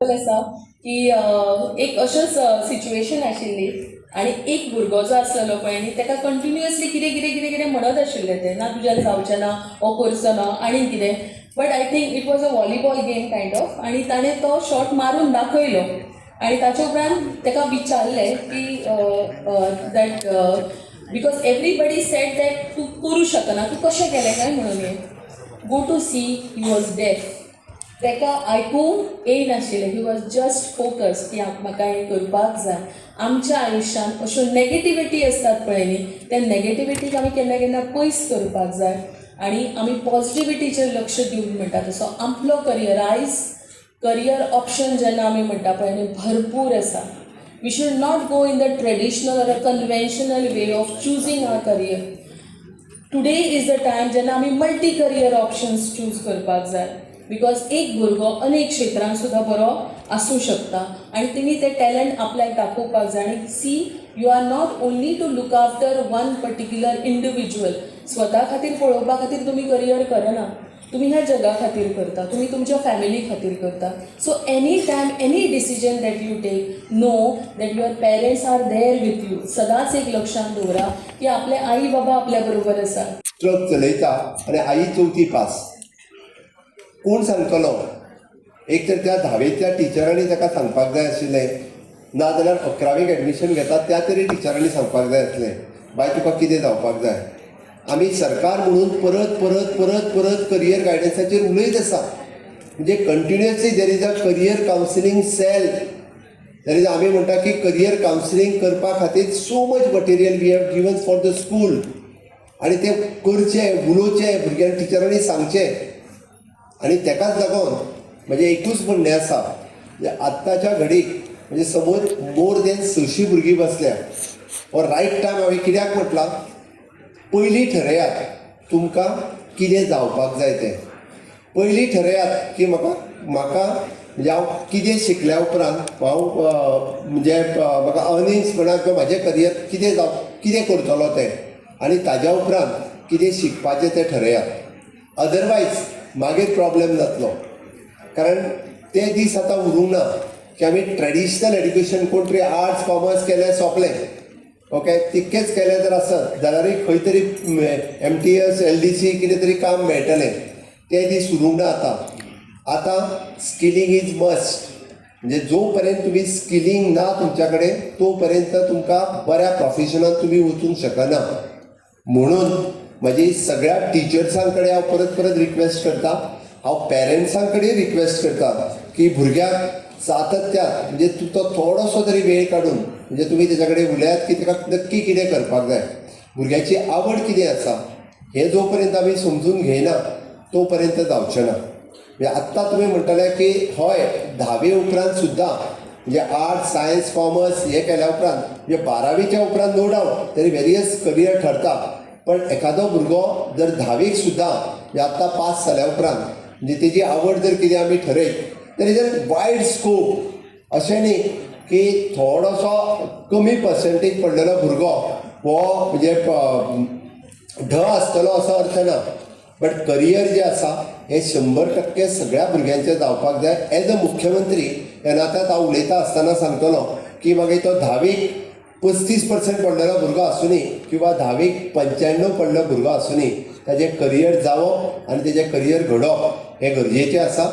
आसा की एक अशेंच सिच्युएशन आशिल्ली आनी एक भुरगो जो आसलेलो पळय आनी ताका कंटिन्युअसली कितें कितें कितें कितें म्हणत आशिल्लें तें ना तुज्यान जावचें ना हो करचो ना आनी कितें but I think it was a volleyball game kind of आनी ताणें तो शॉट मारून दाखयलो आनी ताचे उपरांत ताका विचारलें की that because everybody said that तूं करूं शकना तूं कशें केलें काय म्हणून हें go to see he was deaf ताका आयकूंक येयनाशिल्लें ही वॉज जस्ट फोकस की म्हाका हें करपाक जाय आमच्या आयुश्यांत अश्यो नेगेटिविटी आसतात पळय न्ही त्या नेगेटिविटीक आमी केन्ना केन्ना पयस करपाक जाय आनी आमी पॉजिटिविटीचेर लक्ष दिवंक म्हणटा तसो आपलो करियर ऑप्शन जेन्ना आमी म्हणटा पळय न्ही भरपूर आसा we should not go in the traditional or a conventional way of choosing our career today is the time जेन्ना आमी मल्टी करियर ऑप्शन्स चूज करपाक जाय बिकॉज एक भुरगो अनेक क्षेत्रांत सुद्दां बरो आसूं शकता आनी तेणी तें टॅलंट आपल्याक दाखोवपाक जाय आनी see you are not only to look after one particular individual स्वता खातीर पळोवपा खातीर तुमी करियर करना तुमी ह्या जगा खातीर करता तुमी तुमच्या फॅमिली खातीर करता so any time any decision that you take know that your parents are there with you सदांच एक लक्षांत दवरा की आपले आई बाबा आपल्या बरोबर आसा ट्रक चलयता आनी आई 4थी पास कोण सांगतलो एक तर त्या धावेच्या टिचरांनी ताका सांगपाक जाय आशिल्लें नाजाल्यार 11वीक एडमिशन घेता त्या तरी टिचरांनी सांगपाक जाय आसलें बाय तुका कितें जावपाक जाय आमी सरकार म्हणून परत परत परत परत करियर गायडन्साचेर उलयत आसा म्हणजे continuously there is a career counselling cell there is आमी म्हणटा की करियर कावन्सिलींग करपा खातीर so much material we have given for the school आनी तें करचें उलोवचें भुरग्यांक टिचरांनी सांगचें आनी तेकाच लागून म्हणजे एकूच म्हणणें आसा म्हणजे आत्ताच्या घडीक म्हणजे समोर मोर देन 600 भुरगीं बसल्या हो रायट टायम हांवें कित्याक म्हटलां पयलीं ठरयात तुमकां कितें जावपाक जाय तें पयलीं ठरयात की म्हाका म्हणजे हांव कितें शिकल्या उपरांत हांव म्हणजे म्हाका अर्निंग्स म्हणा किंवा म्हाजें करियर कितें करतलो तें आनी ताज्या उपरांत कितें शिकपाचें तें ठरयात अदरवायज मागीर प्रॉब्लेम जातलो कारण ते दीस आतां उरूंक ना की आमी ट्रेडिशनल एड्युकेशन कोण तरी आर्ट्स कॉमर्स केलें सोंपलें ओके तितकेंच केलें जर आसत जाल्यारूय खंय तरी MTS LDC कितें तरी काम मेळटलें ते दीस उरूंक ना आतां स्किलींग इज मस्ट म्हणजे जो पर्यंत तुमी स्किलींग ना तुमच्या कडेन तो पर्यंत तुमकां बऱ्या प्रोफेशनांत तुमी वचूंक शकना म्हणून म्हजी सगळ्या टिचर्सां कडेन हांव परत परत रिक्वेस्ट करता हांव पेरंट्सां कडेन रिक्वेस्ट करता की भुरग्याक सातत्यान म्हणजे तो थोडोसो तरी वेळ काडून म्हणजे तुमी तेच्या कडेन उलयात की ताका नक्की कितें करपाक जाय भुरग्याची आवड कितें आसा हें जो पर्यंत आमी समजून घेयना तो पर्यंत जावचें ना म्हणजे आत्तां तुमी म्हणटले की हय 10वी उपरांत सुद्दां म्हणजे आर्ट्स सायन्स कॉमर्स हे केल्या उपरांत म्हणजे 12वीच्या उपरांत नो डावट तरी वेरियस करियर ठरता पण एखादो भुरगो जर 10वीक सुद्दां म्हणजे आत्तां पास जाल्या उपरांत म्हणजे तेजी आवड जर कितें आमी ठरयत तर इज अ वायड स्कोप अशें न्ही की थोडोसो कमी पर्संटेज पडलेलो भुरगो हो म्हणजे आसतलो असो अर्थ ना बट करियर जें आसा हें 100% सगळ्या भुरग्यांचें जावपाक जाय एज अ मुख्यमंत्री हें आतां हांव उलयता आसतना सांगतलो की मागीर तो 10वीक 35% पडलेलो भुरगो आसूं न्ही किंवा 10वीक 95 पडलो भुरगो आसूं न्ही ताजें करियर जावप आनी तेजें करियर घडोवप हें गरजेचें आसा